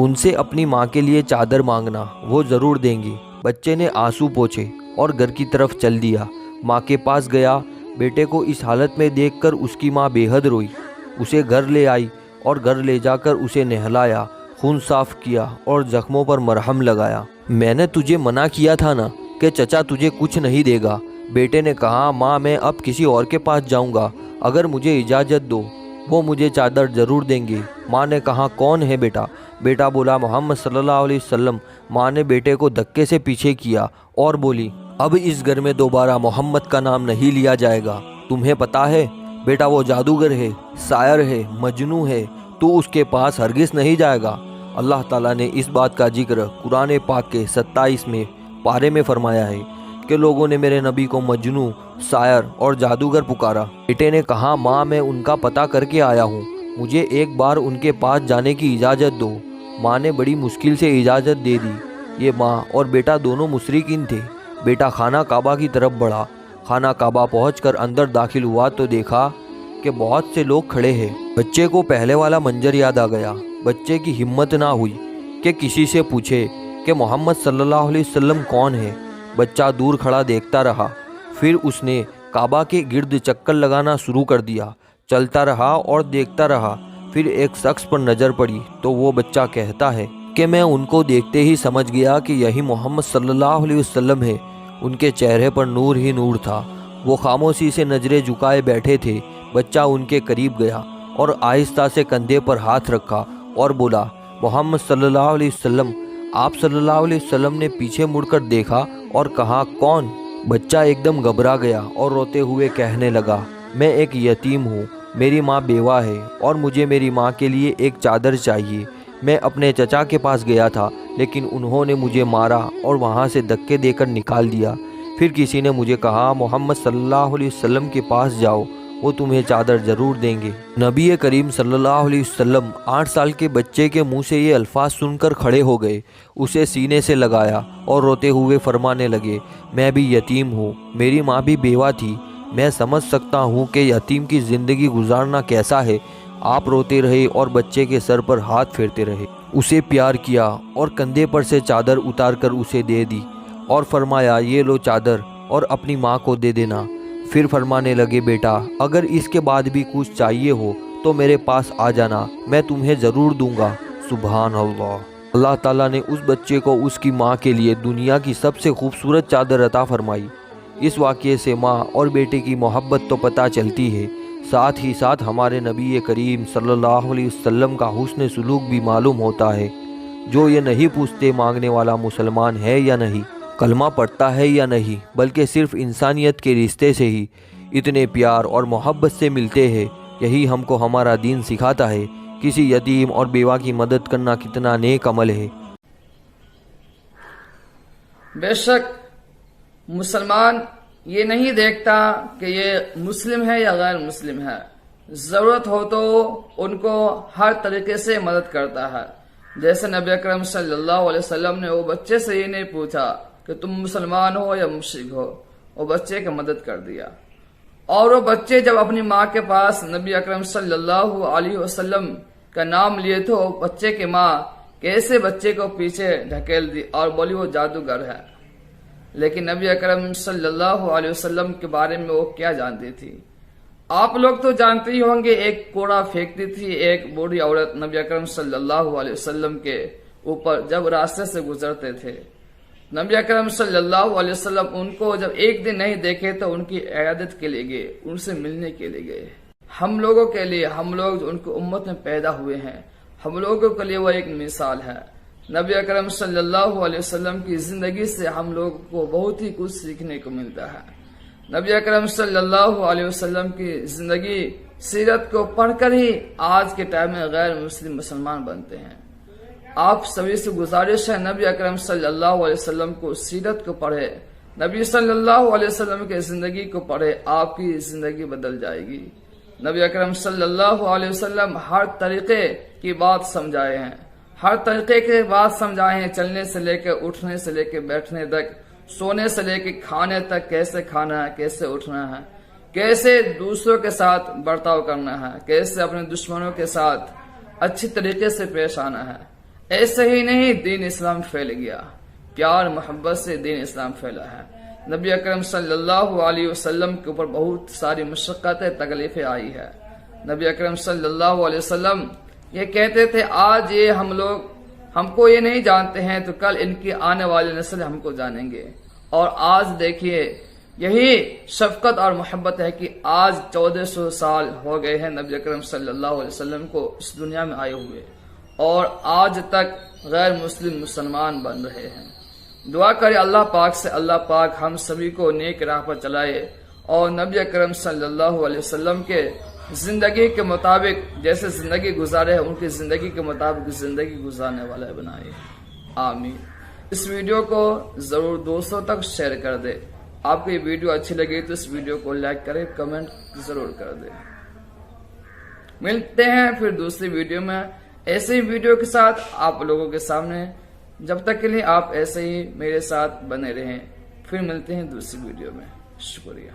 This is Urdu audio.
ان سے اپنی ماں کے لیے چادر مانگنا، وہ ضرور دیں گی۔ بچے نے آنسو پوچھے اور گھر کی طرف چل دیا۔ ماں کے پاس گیا، بیٹے کو اس حالت میں دیکھ کر اس کی ماں بے حد روئی، اسے گھر لے آئی اور گھر لے جا کر اسے نہلایا، خون صاف کیا اور زخموں پر مرہم لگایا۔ میں نے تجھے منع کیا تھا نا کہ چچا تجھے کچھ نہیں دے گا۔ بیٹے نے کہا، ماں میں اب کسی اور کے پاس جاؤں گا، اگر مجھے اجازت دو وہ مجھے چادر ضرور دیں گے۔ ماں نے کہا، کون ہے بیٹا؟ بیٹا بولا، محمد صلی اللہ علیہ وسلم۔ ماں نے بیٹے کو دھکے سے پیچھے کیا اور بولی، اب اس گھر میں دوبارہ محمد کا نام نہیں لیا جائے گا۔ تمہیں پتا ہے بیٹا وہ جادوگر ہے، ساحر ہے، مجنوں ہے، تو اس کے پاس ہرگز نہیں جائے گا۔ اللہ تعالیٰ نے اس بات کا ذکر قرآن پاک کے 27ویں پارے میں فرمایا ہے کہ لوگوں نے میرے نبی کو مجنوں، ساحر اور جادوگر پکارا۔ بیٹے نے کہا، ماں میں ان کا پتہ کر کے آیا ہوں، مجھے ایک بار ان کے پاس جانے کی اجازت دو۔ ماں نے بڑی مشکل سے اجازت دے دی۔ یہ ماں اور بیٹا دونوں مشرکین تھے۔ بیٹا خانہ کعبہ کی طرف بڑھا۔ خانہ کعبہ پہنچ کر اندر داخل ہوا تو دیکھا کہ بہت سے لوگ کھڑے ہیں۔ بچے کو پہلے والا منظر یاد آ گیا۔ بچے کی ہمت نہ ہوئی کہ کسی سے پوچھے کہ محمد صلی اللہ علیہ وسلم کون ہے۔ بچہ دور کھڑا دیکھتا رہا، پھر اس نے کعبہ کے گرد چکر لگانا شروع کر دیا۔ چلتا رہا اور دیکھتا رہا، پھر ایک شخص پر نظر پڑی تو وہ بچہ کہتا ہے کہ میں ان کو دیکھتے ہی سمجھ گیا کہ یہی محمد صلی اللہ علیہ وسلم ہے۔ ان کے چہرے پر نور ہی نور تھا، وہ خاموشی سے نظریں جھکائے بیٹھے تھے۔ بچہ ان کے قریب گیا اور آہستہ سے کندھے پر ہاتھ رکھا اور بولا، محمد صلی اللہ علیہ وسلم۔ آپ صلی اللہ علیہ وسلم نے پیچھے مڑ کر دیکھا اور کہا، کون؟ بچہ ایک دم گھبرا گیا اور روتے ہوئے کہنے لگا، میں ایک یتیم ہوں، میری ماں بیوہ ہے اور مجھے میری ماں کے لیے ایک چادر چاہیے۔ میں اپنے چچا کے پاس گیا تھا لیکن انہوں نے مجھے مارا اور وہاں سے دھکے دے کر نکال دیا۔ پھر کسی نے مجھے کہا، محمد صلی اللہ علیہ وسلم کے پاس جاؤ، وہ تمہیں چادر ضرور دیں گے۔ نبی کریم صلی اللہ علیہ وسلم 8 سال کے بچے کے منہ سے یہ الفاظ سن کر کھڑے ہو گئے، اسے سینے سے لگایا اور روتے ہوئے فرمانے لگے، میں بھی یتیم ہوں، میری ماں بھی بیوہ تھی، میں سمجھ سکتا ہوں کہ یتیم کی زندگی گزارنا کیسا ہے۔ آپ روتے رہے اور بچے کے سر پر ہاتھ پھیرتے رہے، اسے پیار کیا اور کندھے پر سے چادر اتار کر اسے دے دی اور فرمایا، یہ لو چادر اور اپنی ماں کو دے دینا۔ پھر فرمانے لگے، بیٹا اگر اس کے بعد بھی کچھ چاہیے ہو تو میرے پاس آ جانا، میں تمہیں ضرور دوں گا۔ سبحان اللہ۔ اللہ تعالیٰ نے اس بچے کو اس کی ماں کے لیے دنیا کی سب سے خوبصورت چادر عطا فرمائی۔ اس واقعے سے ماں اور بیٹے کی محبت تو پتہ چلتی ہے، ساتھ ہی ساتھ ہمارے نبی کریم صلی اللہ علیہ وسلم کا حسن سلوک بھی معلوم ہوتا ہے۔ جو یہ نہیں پوچھتے مانگنے والا مسلمان ہے یا نہیں، کلمہ پڑھتا ہے یا نہیں، بلکہ صرف انسانیت کے رشتے سے ہی اتنے پیار اور محبت سے ملتے ہیں، یہی ہم کو ہمارا دین سکھاتا ہے۔ کسی یتیم اور بیوہ کی مدد کرنا کتنا نیک عمل ہے۔ بے شک مسلمان یہ نہیں دیکھتا کہ یہ مسلم ہے یا غیر مسلم ہے، ضرورت ہو تو ان کو ہر طریقے سے مدد کرتا ہے۔ جیسے نبی اکرم صلی اللہ علیہ وسلم نے وہ بچے سے یہ نہیں پوچھا کہ تم مسلمان ہو یا مشرک ہو، وہ بچے کی مدد کر دیا۔ اور وہ بچے جب اپنی ماں کے پاس نبی اکرم صلی اللہ علیہ وسلم کا نام لیے تو بچے کی ماں کیسے بچے کو پیچھے ڈھکیل دی اور بولی وہ جادوگر ہے۔ لیکن نبی اکرم صلی اللہ علیہ وسلم کے بارے میں وہ کیا جانتی تھی؟ آپ لوگ تو جانتے ہی ہوں گے، ایک کوڑا پھینکتی تھی ایک بوڑھی عورت نبی اکرم صلی اللہ علیہ وسلم کے اوپر جب راستے سے گزرتے تھے۔ نبی اکرم صلی اللہ علیہ وسلم ان کو جب ایک دن نہیں دیکھے تو ان کی عیادت کے لیے گئے، ان سے ملنے کے لیے گئے۔ ہم لوگوں کے لیے، ہم لوگ جو ان کو امت میں پیدا ہوئے ہیں، ہم لوگوں کے لیے وہ ایک مثال ہے۔ نبی اکرم صلی اللہ علیہ وسلم کی زندگی سے ہم لوگ کو بہت ہی کچھ سیکھنے کو ملتا ہے۔ نبی اکرم صلی اللہ علیہ وسلم کی زندگی سیرت کو پڑھ کر ہی آج کے ٹائم میں غیر مسلم مسلمان بنتے ہیں۔ آپ سبھی سے گزارش ہے، نبی اکرم صلی اللہ علیہ وسلم کو سیرت کو پڑھے، نبی صلی اللہ علیہ وسلم کے زندگی کو پڑھے، آپ کی زندگی بدل جائے گی۔ نبی اکرم صلی اللہ علیہ وسلم ہر طریقے کی بات سمجھائے ہیں، ہر طریقے کی بات سمجھائے ہیں، چلنے سے لے کے اٹھنے سے لے کے بیٹھنے تک، سونے سے لے کے کھانے تک، کیسے کھانا ہے، کیسے اٹھنا ہے، کیسے دوسروں کے ساتھ برتاؤ کرنا ہے، کیسے اپنے دشمنوں کے ساتھ اچھی طریقے سے پیش آنا ہے۔ ایسے ہی نہیں دین اسلام پھیل گیا، پیار محبت سے دین اسلام پھیلا ہے۔ نبی اکرم صلی اللہ علیہ وسلم کے اوپر بہت ساری مشقتیں تکلیفیں آئی ہے۔ نبی اکرم صلی اللہ علیہ وسلم یہ کہتے تھے آج یہ ہم کو یہ نہیں جانتے ہیں تو کل ان کی آنے والی نسل ہم کو جانیں گے، اور آج دیکھیے یہی شفقت اور محبت ہے کہ آج 1400 سال ہو گئے ہیں نبی اکرم صلی اللہ علیہ وسلم کو اس دنیا میں آئے ہوئے، اور آج تک غیر مسلم مسلمان بن رہے ہیں۔ دعا کرے اللہ پاک سے اللہ پاک ہم سبھی کو نیک راہ پر چلائے، اور نبی اکرم صلی اللہ علیہ وسلم کے زندگی کے مطابق جیسے زندگی گزارے ہیں ان کی زندگی کے مطابق زندگی گزارنے والا بنائے، آمین۔ اس ویڈیو کو ضرور دوستوں تک شیئر کر دے۔ آپ کو یہ ویڈیو اچھی لگی تو اس ویڈیو کو لائک کرے، کمنٹ ضرور کر دے۔ ملتے ہیں پھر دوسری ویڈیو میں ایسے ہی ویڈیو کے ساتھ آپ لوگوں کے سامنے، جب تک کے لیے آپ ایسے ہی میرے ساتھ بنے رہیں۔ پھر ملتے ہیں دوسری ویڈیو میں، شکریہ۔